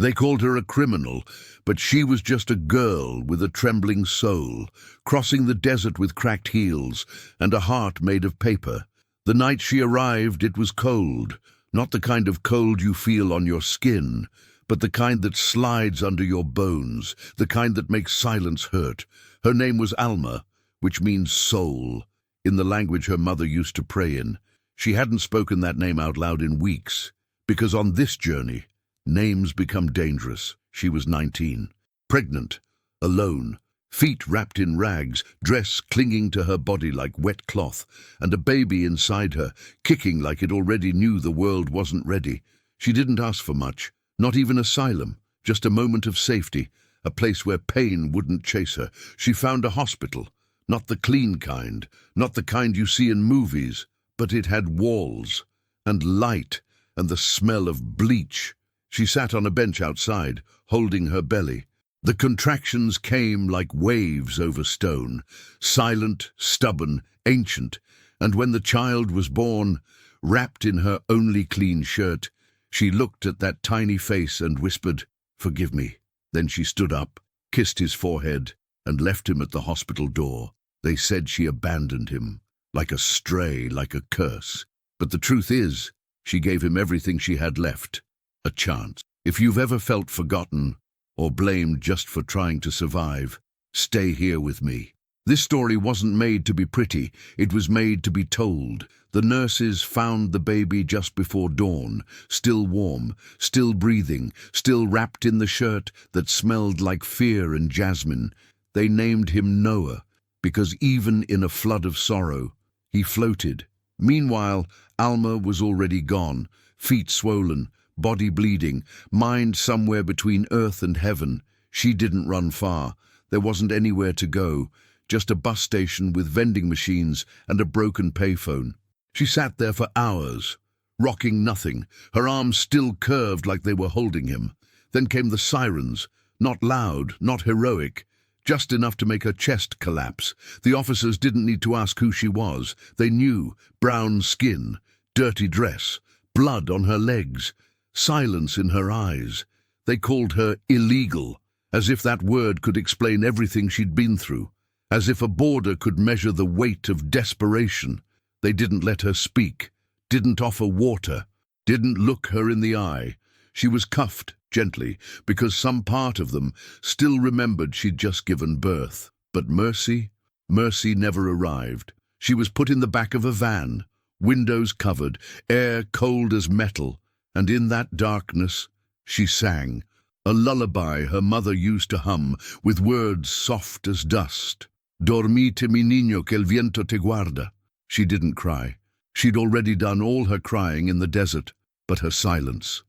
They called her a criminal, but she was just a girl with a trembling soul, crossing the desert with cracked heels and a heart made of paper. The night she arrived, it was cold, not the kind of cold you feel on your skin, but the kind that slides under your bones, the kind that makes silence hurt. Her name was Alma, which means soul, in the language her mother used to pray in. She hadn't spoken that name out loud in weeks, because on this journey, names become dangerous. She was 19, pregnant, alone, feet wrapped in rags, dress clinging to her body like wet cloth, and a baby inside her, kicking like it already knew the world wasn't ready. She didn't ask for much, not even asylum, just a moment of safety, a place where pain wouldn't chase her. She found a hospital, not the clean kind, not the kind you see in movies, but it had walls, and light, and the smell of bleach. She sat on a bench outside, holding her belly. The contractions came like waves over stone, silent, stubborn, ancient, and when the child was born, wrapped in her only clean shirt, she looked at that tiny face and whispered, "Forgive me." Then she stood up, kissed his forehead, and left him at the hospital door. They said she abandoned him, like a stray, like a curse. But the truth is, she gave him everything she had left, a chance. If you've ever felt forgotten or blamed just for trying to survive, stay here with me. This story wasn't made to be pretty, it was made to be told. The nurses found the baby just before dawn, still warm, still breathing, still wrapped in the shirt that smelled like fear and jasmine. They named him Noah, because even in a flood of sorrow, he floated. Meanwhile, Alma was already gone, feet swollen, body bleeding, mind somewhere between earth and heaven. She didn't run far. There wasn't anywhere to go, just a bus station with vending machines and a broken payphone. She sat there for hours, rocking nothing, her arms still curved like they were holding him. Then came the sirens, not loud, not heroic, just enough to make her chest collapse. The officers didn't need to ask who she was. They knew: brown skin, dirty dress, blood on her legs, silence in her eyes. They called her illegal, as if that word could explain everything she'd been through, as if a border could measure the weight of desperation. They didn't let her speak, didn't offer water, didn't look her in the eye. She was cuffed gently, because some part of them still remembered she'd just given birth. But mercy never arrived. She was put in the back of a van, windows covered, air cold as metal, and in that darkness she sang, a lullaby her mother used to hum, with words soft as dust. Dormite mi niño que el viento te guarda. She didn't cry. She'd already done all her crying in the desert, but her silence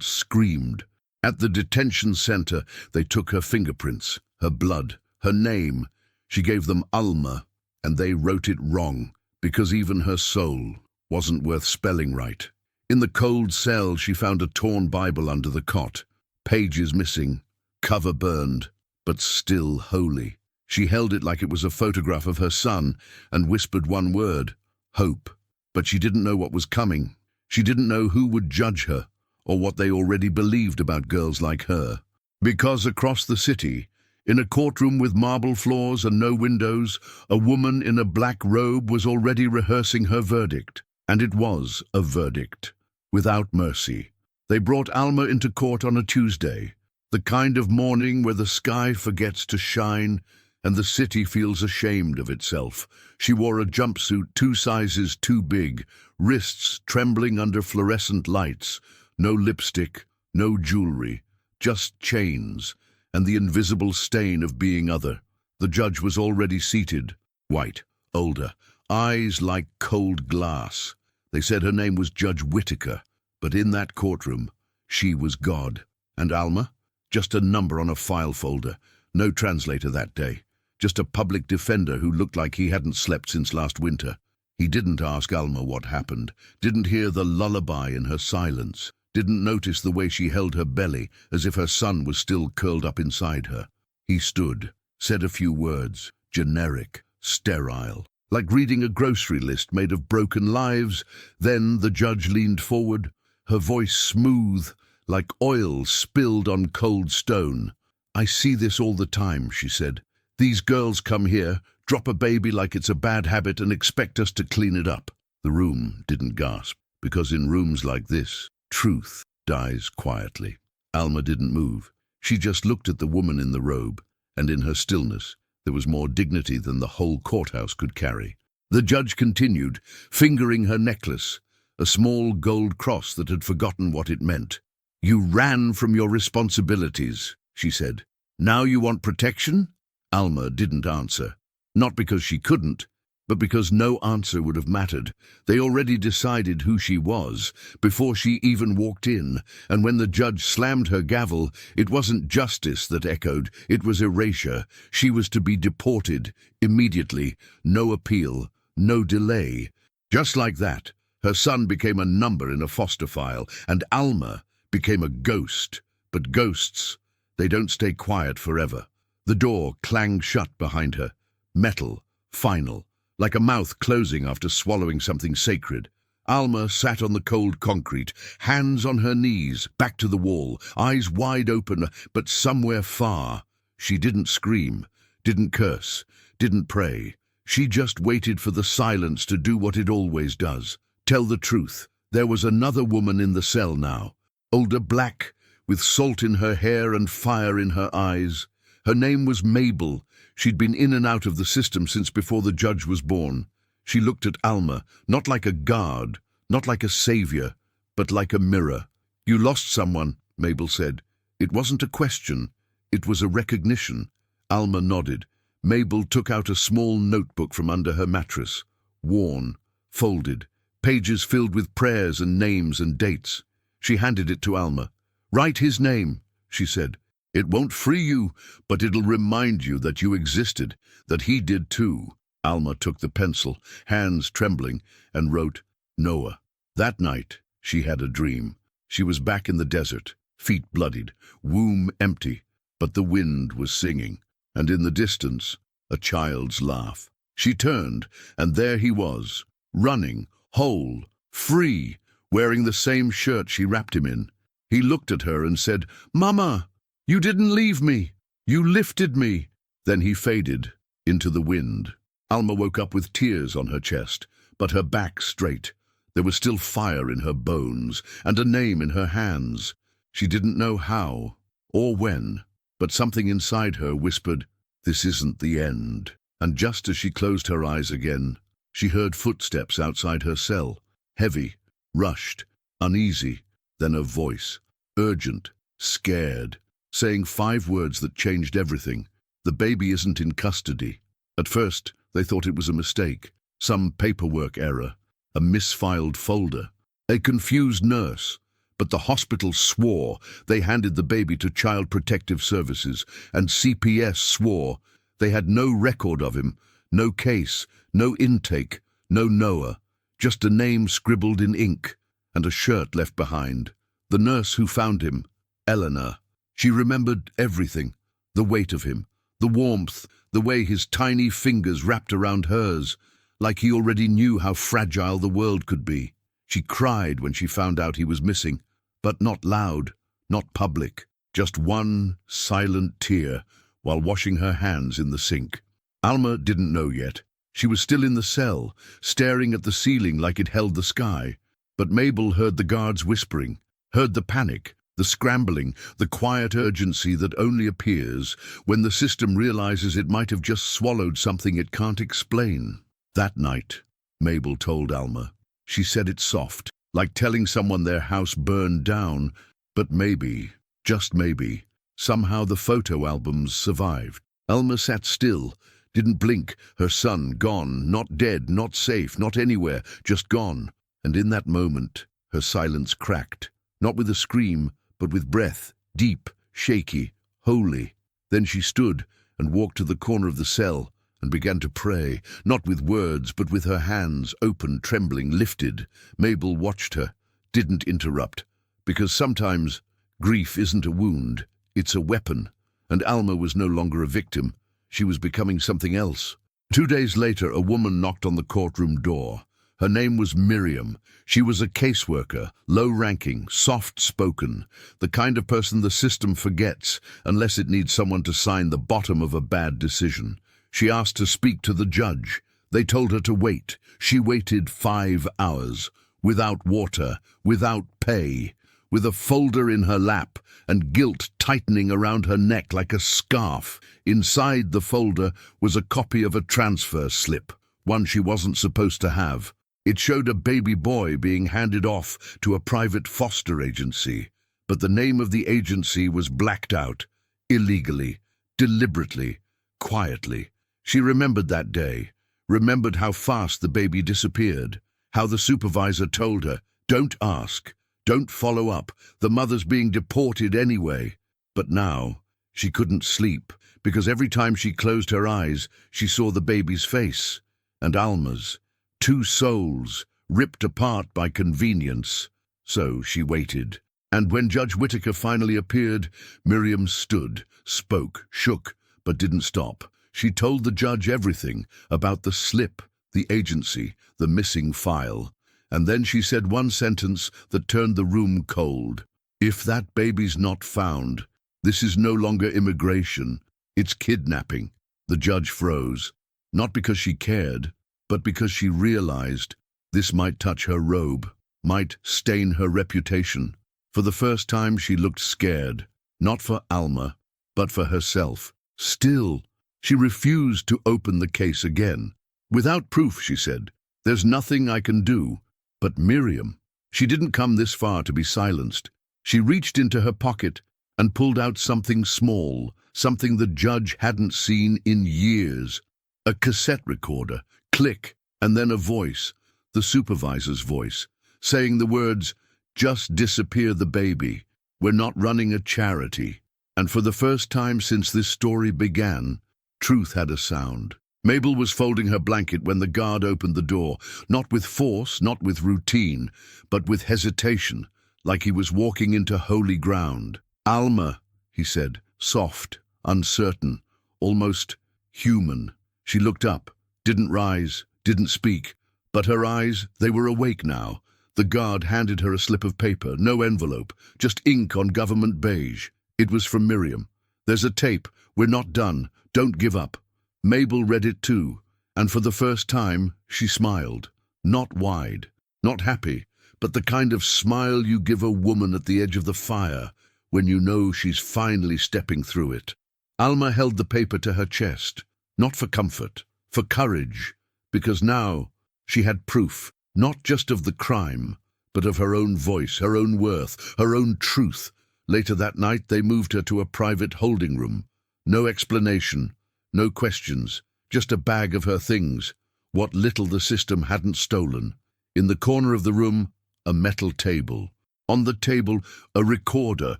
screamed. At the detention center, they took her fingerprints, her blood, her name. She gave them Alma, and they wrote it wrong, because even her soul wasn't worth spelling right. In the cold cell, she found a torn Bible under the cot, pages missing, cover burned, but still holy. She held it like it was a photograph of her son and whispered one word: hope. But she didn't know what was coming. She didn't know who would judge her, or what they already believed about girls like her. Because across the city, in a courtroom with marble floors and no windows, a woman in a black robe was already rehearsing her verdict. And it was a verdict, without mercy. They brought Alma into court on a Tuesday, the kind of morning where the sky forgets to shine and the city feels ashamed of itself. She wore a jumpsuit 2 sizes too big, wrists trembling under fluorescent lights, no lipstick, no jewelry, just chains, and the invisible stain of being other. The judge was already seated, white, older, eyes like cold glass. They said her name was Judge Whitaker, but in that courtroom, she was God. And Alma? Just a number on a file folder, no translator that day. Just a public defender who looked like he hadn't slept since last winter. He didn't ask Alma what happened, didn't hear the lullaby in her silence, didn't notice the way she held her belly as if her son was still curled up inside her. He stood, said a few words, generic, sterile, like reading a grocery list made of broken lives. Then the judge leaned forward, her voice smooth, like oil spilled on cold stone. "I see this all the time," she said. "These girls come here, drop a baby like it's a bad habit and expect us to clean it up." The room didn't gasp, because in rooms like this, truth dies quietly. Alma didn't move. She just looked at the woman in the robe, and in her stillness there was more dignity than the whole courthouse could carry. The judge continued, fingering her necklace, a small gold cross that had forgotten what it meant. "You ran from your responsibilities," she said. "Now you want protection?" Alma didn't answer. Not because she couldn't, but because no answer would have mattered. They already decided who she was before she even walked in, and when the judge slammed her gavel, it wasn't justice that echoed, it was erasure. She was to be deported, immediately, no appeal, no delay. Just like that, her son became a number in a foster file, and Alma became a ghost. But ghosts, they don't stay quiet forever. The door clanged shut behind her, metal, final, like a mouth closing after swallowing something sacred. Alma sat on the cold concrete, hands on her knees, back to the wall, eyes wide open, but somewhere far. She didn't scream, didn't curse, didn't pray. She just waited for the silence to do what it always does. Tell the truth. There was another woman in the cell now, older, black, with salt in her hair and fire in her eyes. Her name was Mabel. She'd been in and out of the system since before the judge was born. She looked at Alma, not like a guard, not like a savior, but like a mirror. "You lost someone," Mabel said. It wasn't a question, it was a recognition. Alma nodded. Mabel took out a small notebook from under her mattress, worn, folded, pages filled with prayers and names and dates. She handed it to Alma. "Write his name," she said. "It won't free you, but it'll remind you that you existed, that he did too." Alma took the pencil, hands trembling, and wrote, "Noah." That night, she had a dream. She was back in the desert, feet bloodied, womb empty, but the wind was singing, and in the distance, a child's laugh. She turned, and there he was, running, whole, free, wearing the same shirt she wrapped him in. He looked at her and said, "Mama, you didn't leave me. You lifted me." Then he faded into the wind. Alma woke up with tears on her chest, but her back straight. There was still fire in her bones and a name in her hands. She didn't know how or when, but something inside her whispered, "This isn't the end." And just as she closed her eyes again, she heard footsteps outside her cell, heavy, rushed, uneasy, then a voice, urgent, scared, saying 5 words that changed everything. "The baby isn't in custody." At first, they thought it was a mistake, some paperwork error, a misfiled folder, a confused nurse. But the hospital swore they handed the baby to Child Protective Services, and CPS swore they had no record of him, no case, no intake, no Noah, just a name scribbled in ink and a shirt left behind. The nurse who found him, Eleanor. She remembered everything, the weight of him, the warmth, the way his tiny fingers wrapped around hers, like he already knew how fragile the world could be. She cried when she found out he was missing, but not loud, not public, just one silent tear while washing her hands in the sink. Alma didn't know yet. She was still in the cell, staring at the ceiling like it held the sky. But Mabel heard the guards whispering, heard the panic, the scrambling, the quiet urgency that only appears when the system realizes it might have just swallowed something it can't explain. That night, Mabel told Alma. She said it soft, like telling someone their house burned down, but maybe, just maybe, somehow the photo albums survived. Alma sat still, didn't blink, her son gone, not dead, not safe, not anywhere, just gone. And in that moment, her silence cracked, not with a scream, but with breath, deep, shaky, holy. Then she stood and walked to the corner of the cell and began to pray, not with words, but with her hands, open, trembling, lifted. Mabel watched her, didn't interrupt, because sometimes grief isn't a wound, it's a weapon, and Alma was no longer a victim. She was becoming something else. 2 days later, a woman knocked on the courtroom door. Her name was Miriam. She was a caseworker, low-ranking, soft-spoken, the kind of person the system forgets unless it needs someone to sign the bottom of a bad decision. She asked to speak to the judge. They told her to wait. She waited 5 hours, without water, without pay, with a folder in her lap and guilt tightening around her neck like a scarf. Inside the folder was a copy of a transfer slip, one she wasn't supposed to have. It showed a baby boy being handed off to a private foster agency, but the name of the agency was blacked out, illegally, deliberately, quietly. She remembered that day, remembered how fast the baby disappeared, how the supervisor told her, "Don't ask, don't follow up, the mother's being deported anyway." But now, she couldn't sleep, because every time she closed her eyes, she saw the baby's face, and Alma's. 2 souls, ripped apart by convenience. So she waited. And when Judge Whitaker finally appeared, Miriam stood, spoke, shook, but didn't stop. She told the judge everything about the slip, the agency, the missing file. And then she said one sentence that turned the room cold. "If that baby's not found, this is no longer immigration, it's kidnapping." The judge froze, not because she cared, but because she realized this might touch her robe, might stain her reputation. For the first time she looked scared, not for Alma, but for herself. Still, she refused to open the case again. "Without proof," she said, "there's nothing I can do." But Miriam, she didn't come this far to be silenced. She reached into her pocket and pulled out something small, something the judge hadn't seen in years. A cassette recorder. Click, and then a voice, the supervisor's voice, saying the words, "Just disappear the baby. We're not running a charity." And for the first time since this story began, truth had a sound. Mabel was folding her blanket when the guard opened the door, not with force, not with routine, but with hesitation, like he was walking into holy ground. "Alma," he said, soft, uncertain, almost human. She looked up. Didn't rise, didn't speak, but her eyes, they were awake now. The guard handed her a slip of paper, no envelope, just ink on government beige. It was from Miriam. "There's a tape. We're not done. Don't give up." Mabel read it too, and for the first time, she smiled. Not wide, not happy, but the kind of smile you give a woman at the edge of the fire when you know she's finally stepping through it. Alma held the paper to her chest, not for comfort, for courage, because now she had proof, not just of the crime, but of her own voice, her own worth, her own truth. Later that night they moved her to a private holding room. No explanation, no questions, just a bag of her things, what little the system hadn't stolen. In the corner of the room, a metal table. On the table, a recorder,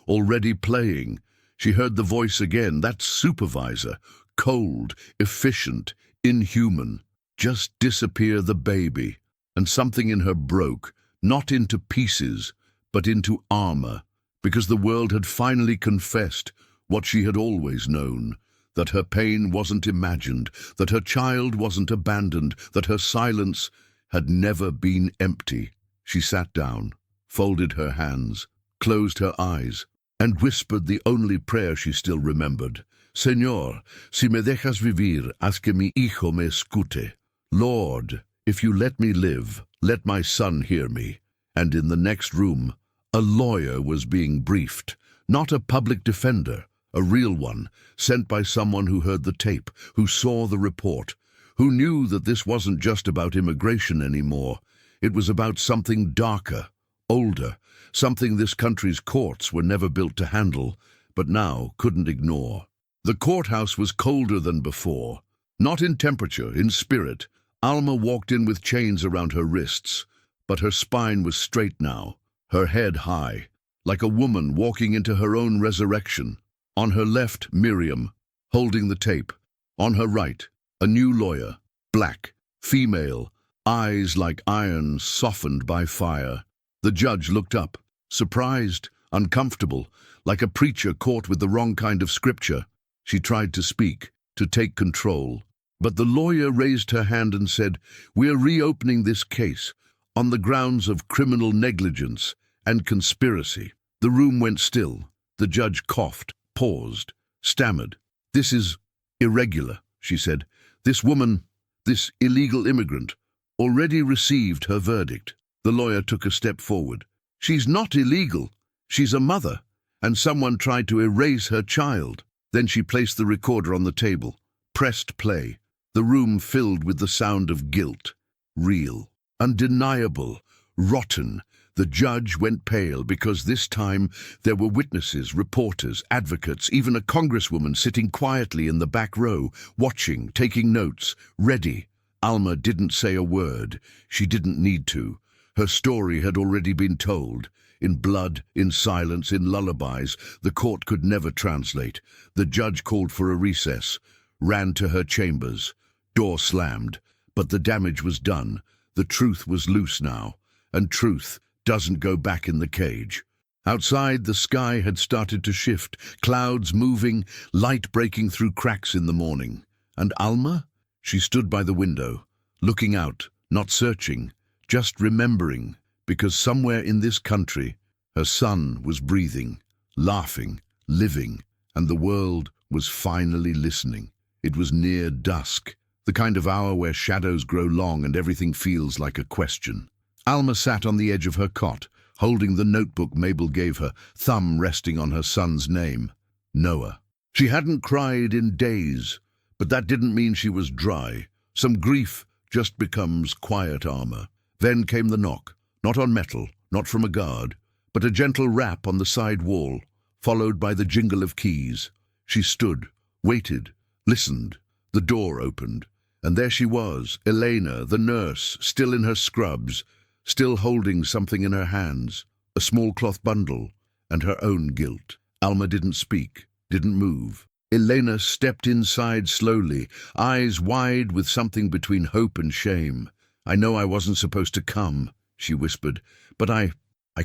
already playing. She heard the voice again, that supervisor, cold, efficient, inhuman. "Just disappear the baby." And something in her broke, not into pieces, but into armor, because the world had finally confessed what she had always known, that her pain wasn't imagined, that her child wasn't abandoned, that her silence had never been empty. She sat down, folded her hands, closed her eyes, and whispered the only prayer she still remembered. "Señor, si me dejas vivir, haz que mi hijo me escute." Lord, if you let me live, let my son hear me. And in the next room, a lawyer was being briefed, not a public defender, a real one, sent by someone who heard the tape, who saw the report, who knew that this wasn't just about immigration anymore. It was about something darker, older, something this country's courts were never built to handle, but now couldn't ignore. The courthouse was colder than before, not in temperature, in spirit. Alma walked in with chains around her wrists, but her spine was straight now, her head high, like a woman walking into her own resurrection. On her left, Miriam, holding the tape. On her right, a new lawyer, black, female, eyes like iron softened by fire. The judge looked up, surprised, uncomfortable, like a preacher caught with the wrong kind of scripture. She tried to speak, to take control. But the lawyer raised her hand and said, "We're reopening this case on the grounds of criminal negligence and conspiracy." The room went still. The judge coughed, paused, stammered. "This is irregular," she said. "This woman, this illegal immigrant, already received her verdict." The lawyer took a step forward. "She's not illegal. She's a mother, and someone tried to erase her child." Then she placed the recorder on the table, pressed play. The room filled with the sound of guilt. Real, undeniable, rotten. The judge went pale because this time there were witnesses, reporters, advocates, even a congresswoman sitting quietly in the back row, watching, taking notes, ready. Alma didn't say a word. She didn't need to. Her story had already been told. In blood, in silence, in lullabies, the court could never translate. The judge called for a recess, ran to her chambers. Door slammed, but the damage was done. The truth was loose now, and truth doesn't go back in the cage. Outside, the sky had started to shift, clouds moving, light breaking through cracks in the morning. And Alma? She stood by the window, looking out, not searching, just remembering, because somewhere in this country, her son was breathing, laughing, living, and the world was finally listening. It was near dusk, the kind of hour where shadows grow long and everything feels like a question. Alma sat on the edge of her cot, holding the notebook Mabel gave her, thumb resting on her son's name, Noah. She hadn't cried in days, but that didn't mean she was dry. Some grief just becomes quiet armor. Then came the knock, not on metal, not from a guard, but a gentle rap on the side wall, followed by the jingle of keys. She stood, waited, listened. The door opened, and there she was, Elena, the nurse, still in her scrubs, still holding something in her hands, a small cloth bundle, and her own guilt. Alma didn't speak, didn't move. Elena stepped inside slowly, eyes wide with something between hope and shame. "I know I wasn't supposed to come," she whispered, "but I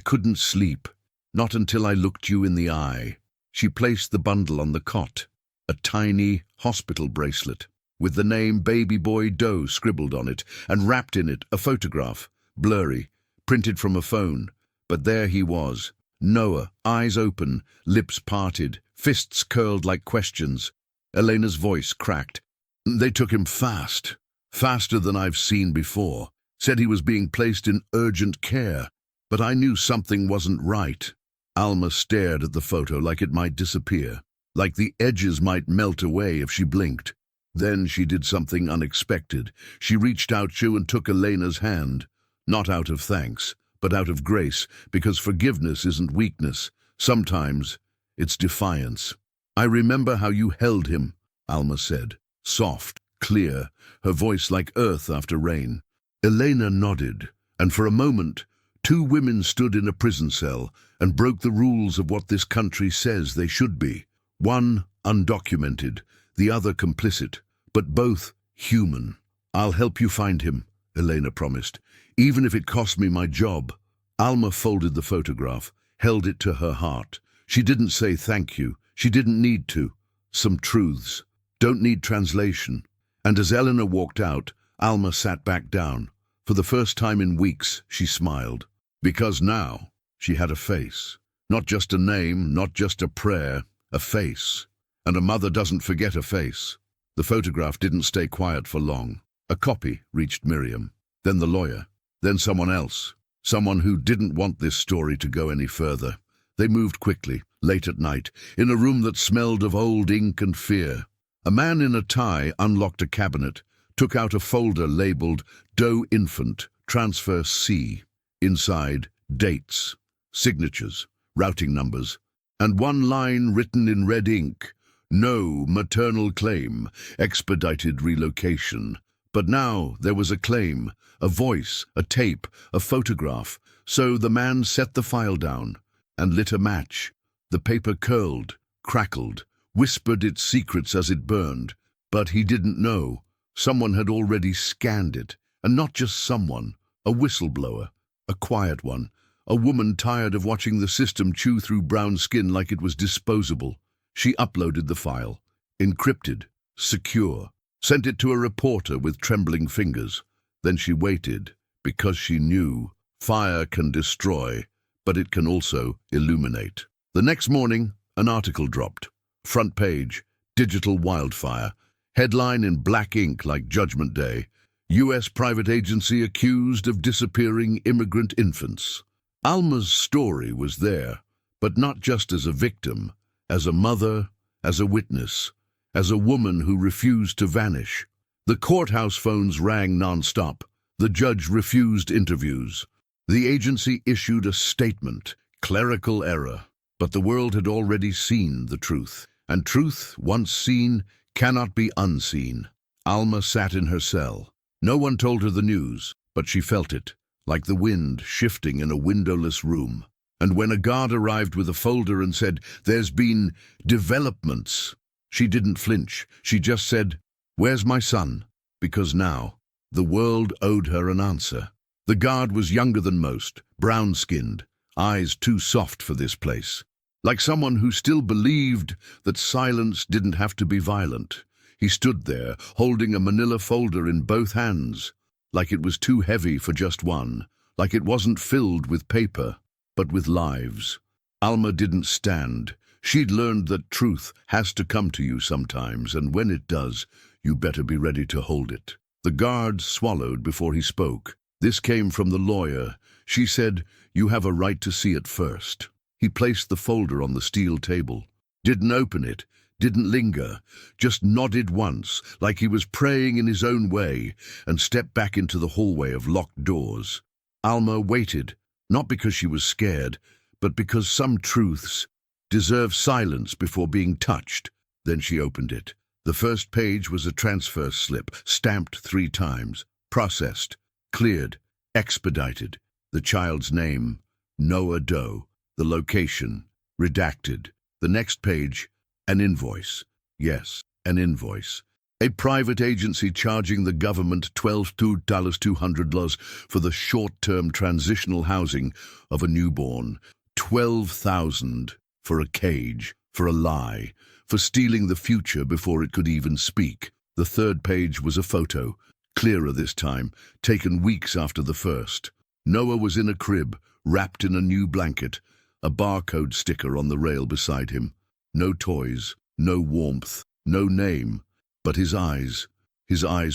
couldn't sleep, not until I looked you in the eye." She placed the bundle on the cot, a tiny hospital bracelet, with the name Baby Boy Doe scribbled on it, and wrapped in it a photograph, blurry, printed from a phone. But there he was, Noah, eyes open, lips parted, fists curled like questions. Elena's voice cracked. "They took him fast, faster than I've seen before. Said he was being placed in urgent care, but I knew something wasn't right." Alma stared at the photo like it might disappear, like the edges might melt away if she blinked. Then she did something unexpected. She reached out to and took Elena's hand, not out of thanks, but out of grace, because forgiveness isn't weakness. Sometimes it's defiance. "I remember how you held him," Alma said, soft, clear, her voice like earth after rain. Elena nodded, and for a moment, two women stood in a prison cell and broke the rules of what this country says they should be. One undocumented, the other complicit, but both human. "I'll help you find him," Elena promised, "even if it costs me my job." Alma folded the photograph, held it to her heart. She didn't say thank you. She didn't need to. Some truths don't need translation. And as Eleanor walked out, Alma sat back down. For the first time in weeks, she smiled. Because now she had a face. Not just a name, not just a prayer, a face. And a mother doesn't forget a face. The photograph didn't stay quiet for long. A copy reached Miriam, then the lawyer, then someone else. Someone who didn't want this story to go any further. They moved quickly, late at night, in a room that smelled of old ink and fear. A man in a tie unlocked a cabinet, took out a folder labeled Doe Infant, Transfer C. Inside, dates, signatures, routing numbers, and one line written in red ink: "No maternal claim, expedited relocation." But now there was a claim, a voice, a tape, a photograph. So the man set the file down and lit a match. The paper curled, crackled, whispered its secrets as it burned. But he didn't know. Someone had already scanned it. And not just someone, a whistleblower, a quiet one, a woman tired of watching the system chew through brown skin like it was disposable. She uploaded the file, encrypted, secure. sent it to a reporter with trembling fingers. Then she waited, because she knew fire can destroy, but it can also illuminate. The next morning, an article dropped. Front page, digital wildfire. Headline in black ink like Judgment Day. U.S. private agency accused of disappearing immigrant infants. Alma's story was there, but not just as a victim, as a mother, as a witness, as a woman who refused to vanish. The courthouse phones rang non-stop. The judge refused interviews. The agency issued a statement, clerical error. But the world had already seen the truth, and truth, once seen, cannot be unseen. Alma sat in her cell. No one told her the news, but she felt it, like the wind shifting in a windowless room. And when a guard arrived with a folder and said, "There's been developments," she didn't flinch. She just said, "Where's my son?" Because now, the world owed her an answer. The guard was younger than most, brown-skinned, eyes too soft for this place. Like someone who still believed that silence didn't have to be violent. He stood there, holding a manila folder in both hands, like it was too heavy for just one, like it wasn't filled with paper, but with lives. Alma didn't stand. She'd learned that truth has to come to you sometimes, and when it does, you better be ready to hold it. The guard swallowed before he spoke. This came from the lawyer. She said, "You have a right to see it first." He placed the folder on the steel table. Didn't open it, didn't linger, just nodded once, like he was praying in his own way, and stepped back into the hallway of locked doors. Alma waited, not because she was scared, but because some truths deserve silence before being touched. Then she opened it. The first page was a transfer slip, stamped 3 times, processed, cleared, expedited. The child's name, Noah Doe. The location, redacted. The next page, an invoice. Yes, an invoice. A private agency charging the government $12,200 for the short-term transitional housing of a newborn. $12,000 for a cage, for a lie, for stealing the future before it could even speak. The third page was a photo, clearer this time, taken weeks after the first. Noah was in a crib, wrapped in a new blanket, a barcode sticker on the rail beside him. No toys, no warmth, no name, but his eyes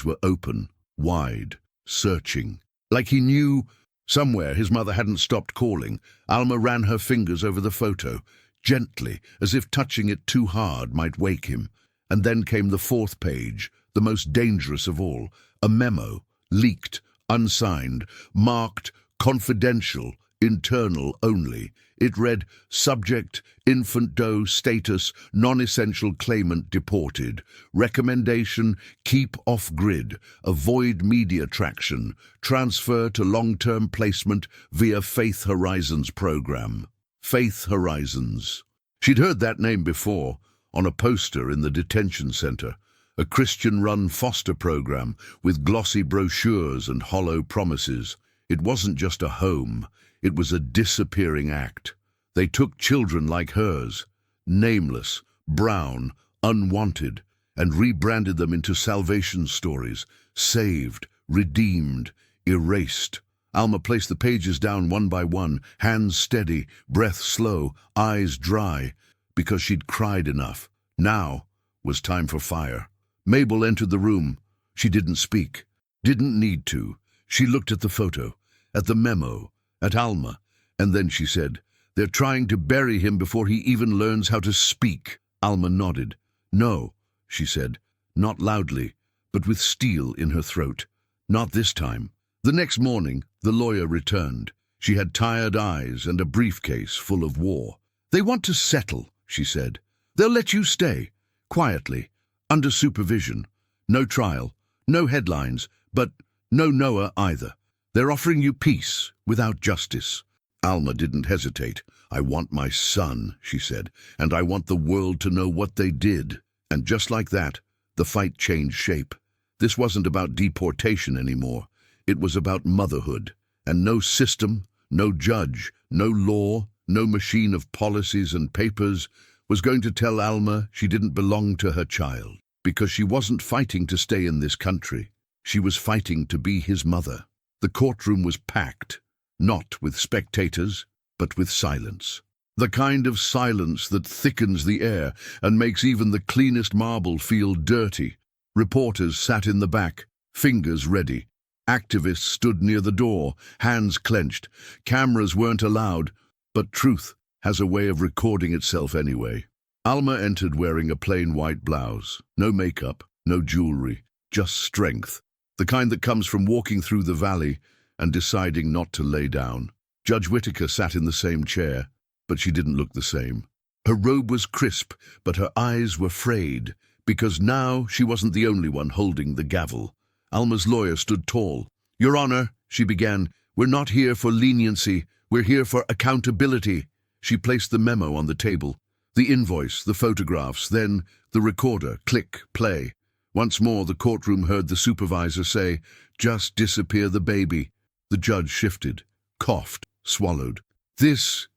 were open, wide, searching. Like he knew somewhere his mother hadn't stopped calling. Alma ran her fingers over the photo, gently, as if touching it too hard might wake him. And then came the 4th page, the most dangerous of all, a memo, leaked, unsigned, marked confidential, internal only. It read, "Subject, infant Doe status, non-essential claimant deported. Recommendation, keep off-grid, avoid media traction, transfer to long-term placement via Faith Horizons program." Faith Horizons. She'd heard that name before, on a poster in the detention center, a Christian-run foster program with glossy brochures and hollow promises. It wasn't just a home. It was a disappearing act. They took children like hers, nameless, brown, unwanted, and rebranded them into salvation stories, saved, redeemed, erased. Alma placed the pages down one by one, hands steady, breath slow, eyes dry, because she'd cried enough. Now was time for fire. Mabel entered the room. She didn't speak, didn't need to. She looked at the photo, at the memo, at Alma, and then she said, "They're trying to bury him before he even learns how to speak." Alma nodded. "No," she said, not loudly, but with steel in her throat. "Not this time." The next morning, the lawyer returned. She had tired eyes and a briefcase full of war. "They want to settle," she said. "They'll let you stay, quietly, under supervision. No trial, no headlines, but no Noah either. They're offering you peace without justice." Alma didn't hesitate. "I want my son," she said, "and I want the world to know what they did." And just like that, the fight changed shape. This wasn't about deportation anymore. It was about motherhood. And no system, no judge, no law, no machine of policies and papers was going to tell Alma she didn't belong to her child. because she wasn't fighting to stay in this country. She was fighting to be his mother. The courtroom was packed, not with spectators, but with silence. The kind of silence that thickens the air and makes even the cleanest marble feel dirty. Reporters sat in the back, fingers ready. Activists stood near the door, hands clenched. Cameras weren't allowed, but truth has a way of recording itself anyway. Alma entered wearing a plain white blouse. No makeup, no jewelry, just strength. The kind that comes from walking through the valley and deciding not to lay down. Judge Whitaker sat in the same chair, but she didn't look the same. Her robe was crisp, but her eyes were frayed, because now she wasn't the only one holding the gavel. Alma's lawyer stood tall. "Your Honor," she began, "we're not here for leniency. We're here for accountability." She placed the memo on the table. The invoice, the photographs, then the recorder. Click, play. Once more the courtroom heard the supervisor say, "Just disappear the baby." The judge shifted, coughed, swallowed. This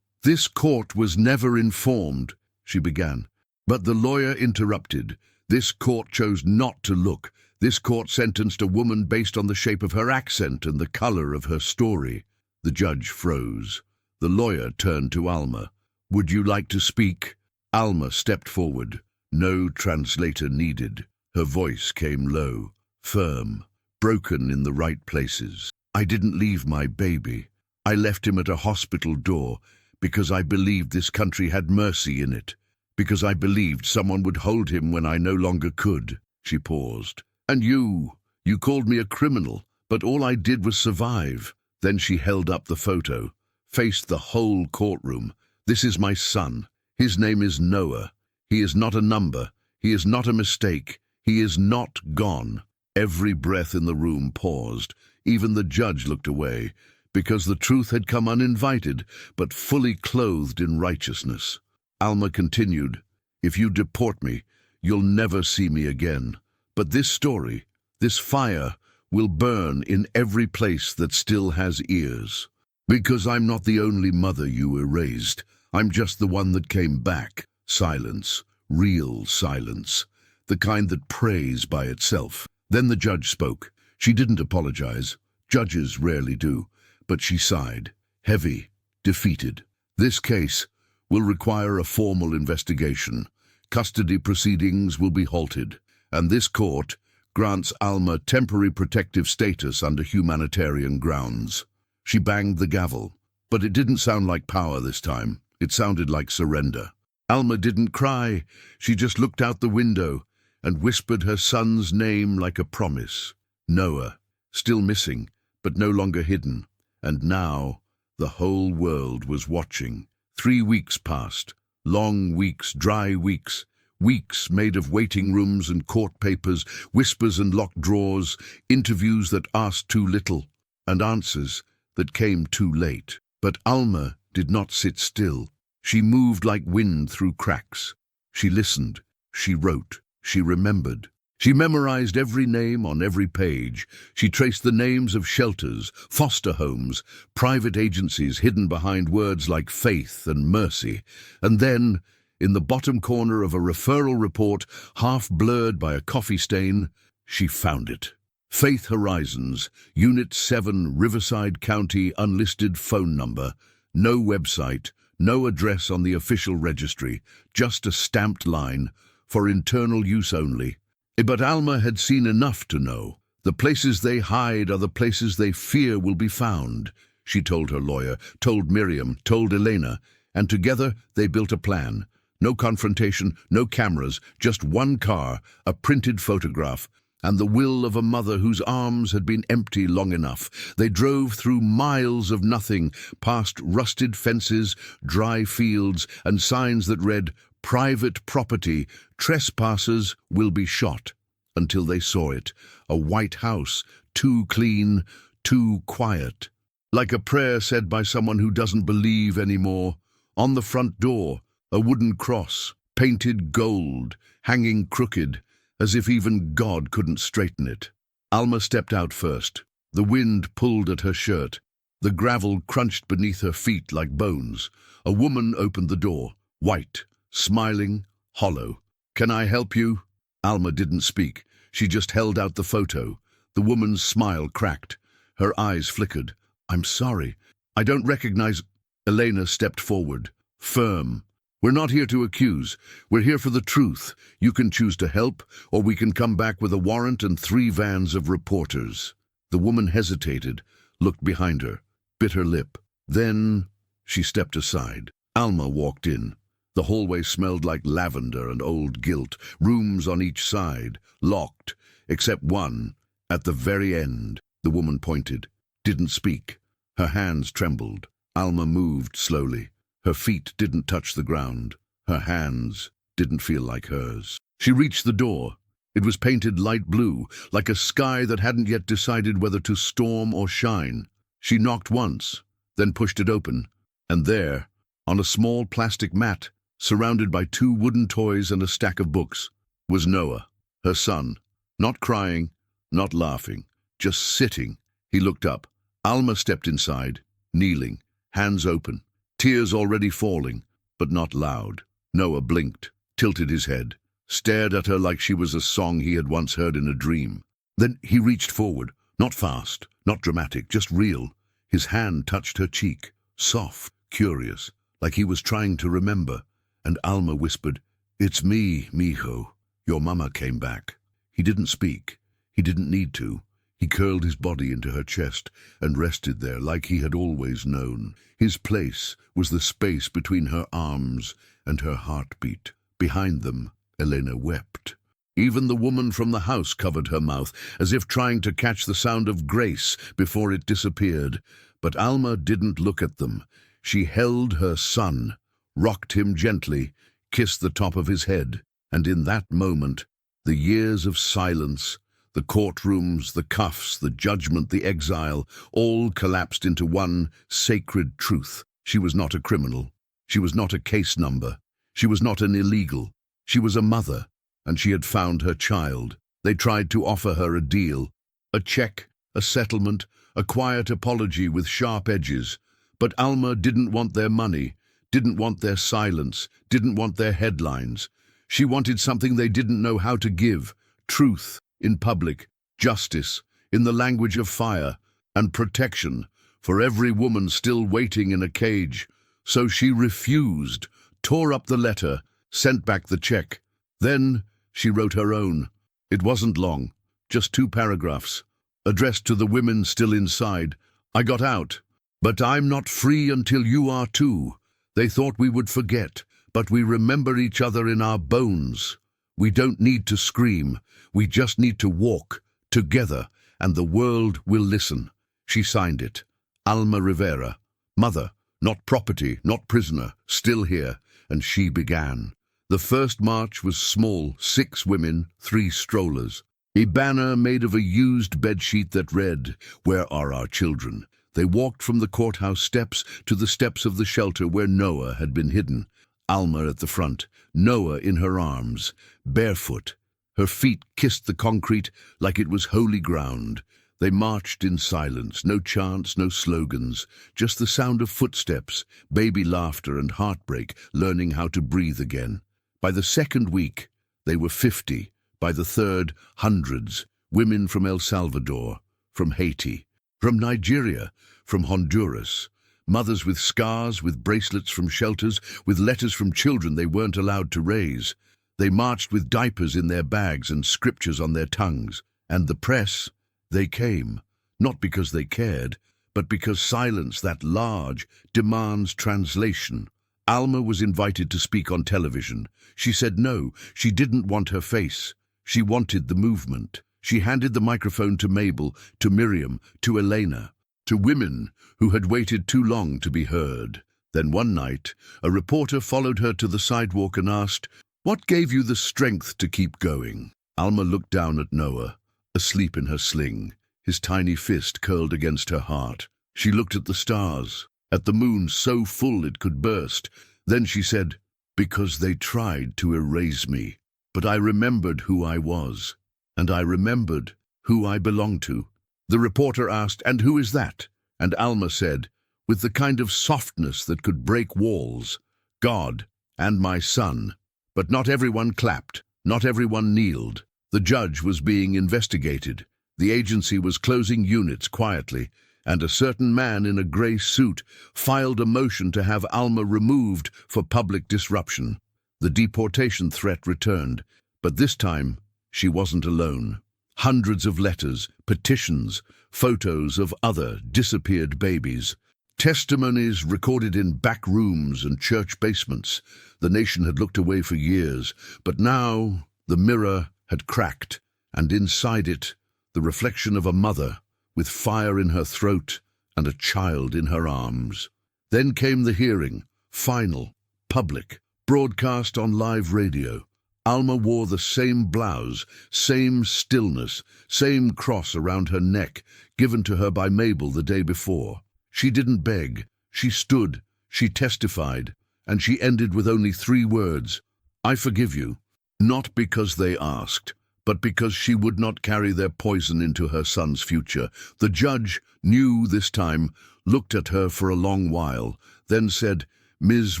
court was never informed," she began. But the lawyer interrupted. "This court chose not to look. This court sentenced a woman based on the shape of her accent and the color of her story." The judge froze. The lawyer turned to Alma. "Would you like to speak?" Alma stepped forward. No translator needed. Her voice came low, firm, broken in the right places. "I didn't leave my baby. I left him at a hospital door because I believed this country had mercy in it, because I believed someone would hold him when I no longer could." She paused. "And you called me a criminal, but all I did was survive." Then she held up the photo, faced the whole courtroom. "This is my son. His name is Noah. He is not a number. He is not a mistake. He is not gone." Every breath in the room paused. Even the judge looked away, because the truth had come uninvited, but fully clothed in righteousness. Alma continued, "If you deport me, you'll never see me again. But this story, this fire, will burn in every place that still has ears. Because I'm not the only mother you erased. I'm just the one that came back." Silence, real silence, the kind that prays by itself. Then the judge spoke. She didn't apologize. Judges rarely do. But she sighed, heavy, defeated. "This case will require a formal investigation. Custody proceedings will be halted, and this court grants Alma temporary protective status under humanitarian grounds." She banged the gavel, but it didn't sound like power this time. It sounded like surrender. Alma didn't cry. She just looked out the window and whispered her son's name like a promise. Noah, still missing, but no longer hidden. And now the whole world was watching. 3 weeks passed. Long weeks, dry weeks. Weeks made of waiting rooms and court papers, whispers and locked drawers, interviews that asked too little, and answers that came too late. But Alma did not sit still. She moved like wind through cracks. She listened. She wrote. She remembered. She memorized every name on every page. She traced the names of shelters, foster homes, private agencies hidden behind words like faith and mercy. And then, in the bottom corner of a referral report, half blurred by a coffee stain, she found it. Faith Horizons, Unit 7, Riverside County, unlisted phone number, no website, no address on the official registry, just a stamped line, for internal use only. But Alma had seen enough to know. The places they hide are the places they fear will be found, she told her lawyer, told Miriam, told Elena, and together they built a plan. No confrontation, no cameras, just one car, a printed photograph, and the will of a mother whose arms had been empty long enough. They drove through miles of nothing, past rusted fences, dry fields, and signs that read, "Private property, trespassers will be shot," until they saw it, a white house, too clean, too quiet. Like a prayer said by someone who doesn't believe anymore. On the front door, a wooden cross, painted gold, hanging crooked, as if even God couldn't straighten it. Alma stepped out first. The wind pulled at her shirt. The gravel crunched beneath her feet like bones. A woman opened the door, white, smiling, hollow. "Can I help you?" Alma didn't speak. She just held out the photo. The woman's smile cracked. Her eyes flickered. "I'm sorry. I don't recognize—" Elena stepped forward, firm. "We're not here to accuse. We're here for the truth. You can choose to help, or we can come back with a warrant and 3 vans of reporters." The woman hesitated, looked behind her, bit her lip. Then she stepped aside. Alma walked in. The hallway smelled like lavender and old gilt, rooms on each side, locked, except one, at the very end. The woman pointed, didn't speak. Her hands trembled. Alma moved slowly. Her feet didn't touch the ground. Her hands didn't feel like hers. She reached the door. It was painted light blue, like a sky that hadn't yet decided whether to storm or shine. She knocked once, then pushed it open, and there, on a small plastic mat, surrounded by 2 wooden toys and a stack of books, was Noah, her son, not crying, not laughing, just sitting. He looked up. Alma stepped inside, kneeling, hands open, tears already falling, but not loud. Noah blinked, tilted his head, stared at her like she was a song he had once heard in a dream. Then he reached forward, not fast, not dramatic, just real. His hand touched her cheek, soft, curious, like he was trying to remember. And Alma whispered, "It's me, mijo. Your mama came back." He didn't speak. He didn't need to. He curled his body into her chest and rested there like he had always known. His place was the space between her arms and her heartbeat. Behind them, Elena wept. Even the woman from the house covered her mouth, as if trying to catch the sound of grace before it disappeared. But Alma didn't look at them. She held her son, rocked him gently, kissed the top of his head, and in that moment, the years of silence, the courtrooms, the cuffs, the judgment, the exile, all collapsed into one sacred truth. She was not a criminal. She was not a case number. She was not an illegal. She was a mother, and she had found her child. They tried to offer her a deal, a check, a settlement, a quiet apology with sharp edges. But Alma didn't want their money, didn't want their silence, didn't want their headlines. She wanted something they didn't know how to give: truth in public, justice in the language of fire, and protection for every woman still waiting in a cage. So she refused, tore up the letter, sent back the check. Then she wrote her own. It wasn't long, just 2 paragraphs, addressed to the women still inside. "I got out, but I'm not free until you are too. They thought we would forget, but we remember each other in our bones. We don't need to scream. We just need to walk together, and the world will listen." She signed it. Alma Rivera, mother, not property, not prisoner, still here, and she began. The first march was small, 6 women, 3 strollers. A banner made of a used bedsheet that read, "Where are our children?" They walked from the courthouse steps to the steps of the shelter where Noah had been hidden. Alma at the front, Noah in her arms, barefoot. Her feet kissed the concrete like it was holy ground. They marched in silence, no chants, no slogans, just the sound of footsteps, baby laughter and heartbreak, learning how to breathe again. By the 2nd week, they were 50. By the 3rd, hundreds. Women from El Salvador, from Haiti, from Nigeria, from Honduras. Mothers with scars, with bracelets from shelters, with letters from children they weren't allowed to raise. They marched with diapers in their bags and scriptures on their tongues. And the press, they came, not because they cared, but because silence that large demands translation. Alma was invited to speak on television. She said no, she didn't want her face. She wanted the movement. She handed the microphone to Mabel, to Miriam, to Elena, to women who had waited too long to be heard. Then one night, a reporter followed her to the sidewalk and asked, "What gave you the strength to keep going?" Alma looked down at Noah, asleep in her sling, his tiny fist curled against her heart. She looked at the stars, at the moon so full it could burst. Then she said, "Because they tried to erase me. But I remembered who I was, and I remembered who I belonged to." The reporter asked, "And who is that?" And Alma said, with the kind of softness that could break walls, "God and my son." But not everyone clapped. Not everyone kneeled. The judge was being investigated. The agency was closing units quietly, and a certain man in a grey suit filed a motion to have Alma removed for public disruption. The deportation threat returned, but this time she wasn't alone. Hundreds of letters, petitions, photos of other disappeared babies, testimonies recorded in back rooms and church basements. The nation had looked away for years, but now the mirror had cracked, and inside it, the reflection of a mother with fire in her throat and a child in her arms. Then came the hearing, final, public, broadcast on live radio. Alma wore the same blouse, same stillness, same cross around her neck, given to her by Mabel the day before. She didn't beg, she stood, she testified, and she ended with only 3 words: "I forgive you," not because they asked, but because she would not carry their poison into her son's future. The judge knew this time, looked at her for a long while, then said, "Ms.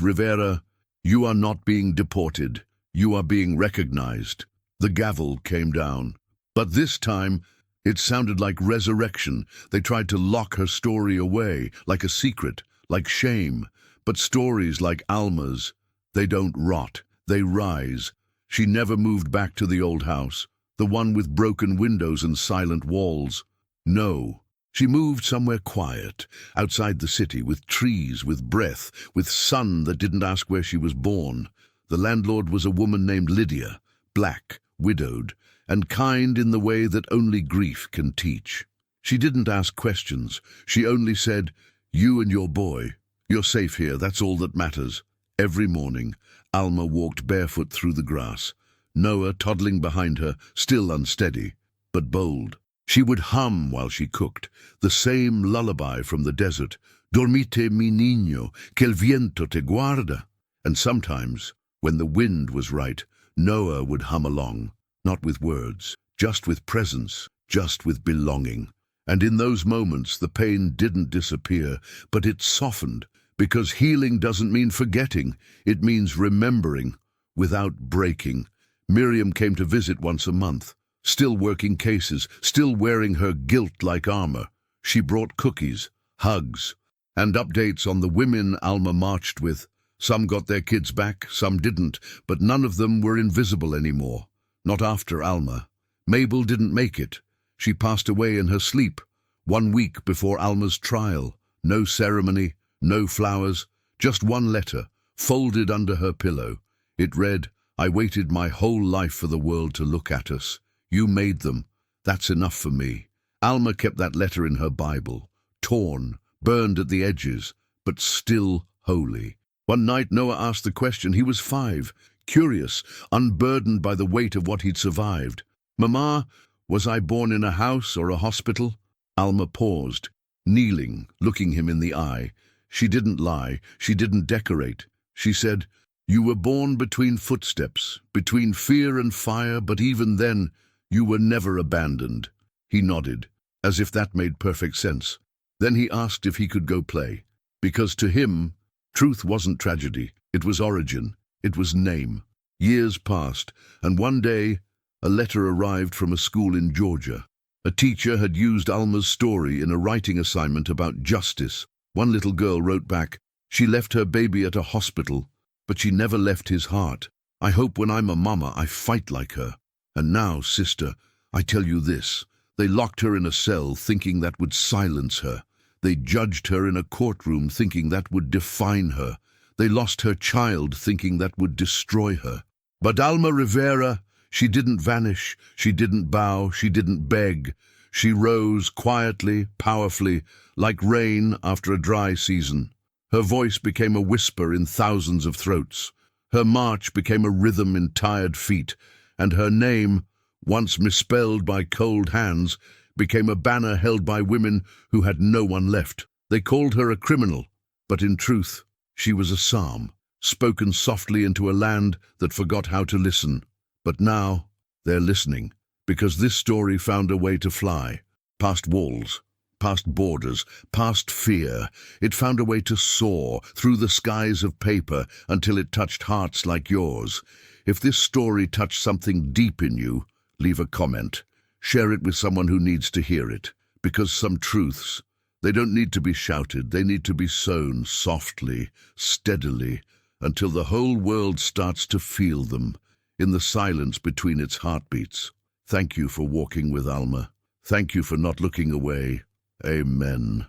Rivera, you are not being deported. You are being recognized." The gavel came down. But this time, it sounded like resurrection. They tried to lock her story away, like a secret, like shame. But stories like Alma's, they don't rot, they rise. She never moved back to the old house, the one with broken windows and silent walls. No, she moved somewhere quiet, outside the city, with trees, with breath, with sun that didn't ask where she was born. The landlord was a woman named Lydia, black, widowed, and kind in the way that only grief can teach. She didn't ask questions. She only said, "You and your boy, you're safe here, that's all that matters." Every morning, Alma walked barefoot through the grass, Noah toddling behind her, still unsteady, but bold. She would hum while she cooked, the same lullaby from the desert, "Dormite mi niño, que el viento te guarda." And sometimes, when the wind was right, Noah would hum along, not with words, just with presence, just with belonging. And in those moments, the pain didn't disappear, but it softened, because healing doesn't mean forgetting, it means remembering, without breaking. Miriam came to visit once a month, still working cases, still wearing her guilt like armor. She brought cookies, hugs, and updates on the women Alma marched with. Some got their kids back, some didn't, but none of them were invisible anymore. Not after Alma. Mabel didn't make it. She passed away in her sleep, 1 week before Alma's trial. No ceremony, no flowers, just one letter, folded under her pillow. It read, "I waited my whole life for the world to look at us. You made them. That's enough for me." Alma kept that letter in her Bible, torn, burned at the edges, but still holy. One night Noah asked the question. He was 5, curious, unburdened by the weight of what he'd survived. "Mama, was I born in a house or a hospital?" Alma paused, kneeling, looking him in the eye. She didn't lie, she didn't decorate. She said, "You were born between footsteps, between fear and fire, but even then, you were never abandoned." He nodded, as if that made perfect sense. Then he asked if he could go play, because to him, truth wasn't tragedy, it was origin, it was name. Years passed, and one day, a letter arrived from a school in Georgia. A teacher had used Alma's story in a writing assignment about justice. One little girl wrote back, "She left her baby at a hospital, but she never left his heart. I hope when I'm a mama I fight like her. And now, sister, I tell you this. They locked her in a cell thinking that would silence her. They judged her in a courtroom thinking that would define her. They lost her child thinking that would destroy her. But Alma Rivera, she didn't vanish, she didn't bow, she didn't beg. She rose quietly, powerfully, like rain after a dry season. Her voice became a whisper in thousands of throats. Her march became a rhythm in tired feet, and her name, once misspelled by cold hands, became a banner held by women who had no one left. They called her a criminal, but in truth, she was a psalm, spoken softly into a land that forgot how to listen. But now, they're listening, because this story found a way to fly, past walls, past borders, past fear. It found a way to soar through the skies of paper until it touched hearts like yours. If this story touched something deep in you, leave a comment. Share it with someone who needs to hear it. Because some truths, they don't need to be shouted, they need to be sown softly, steadily, until the whole world starts to feel them, in the silence between its heartbeats. Thank you for walking with Alma. Thank you for not looking away. Amen.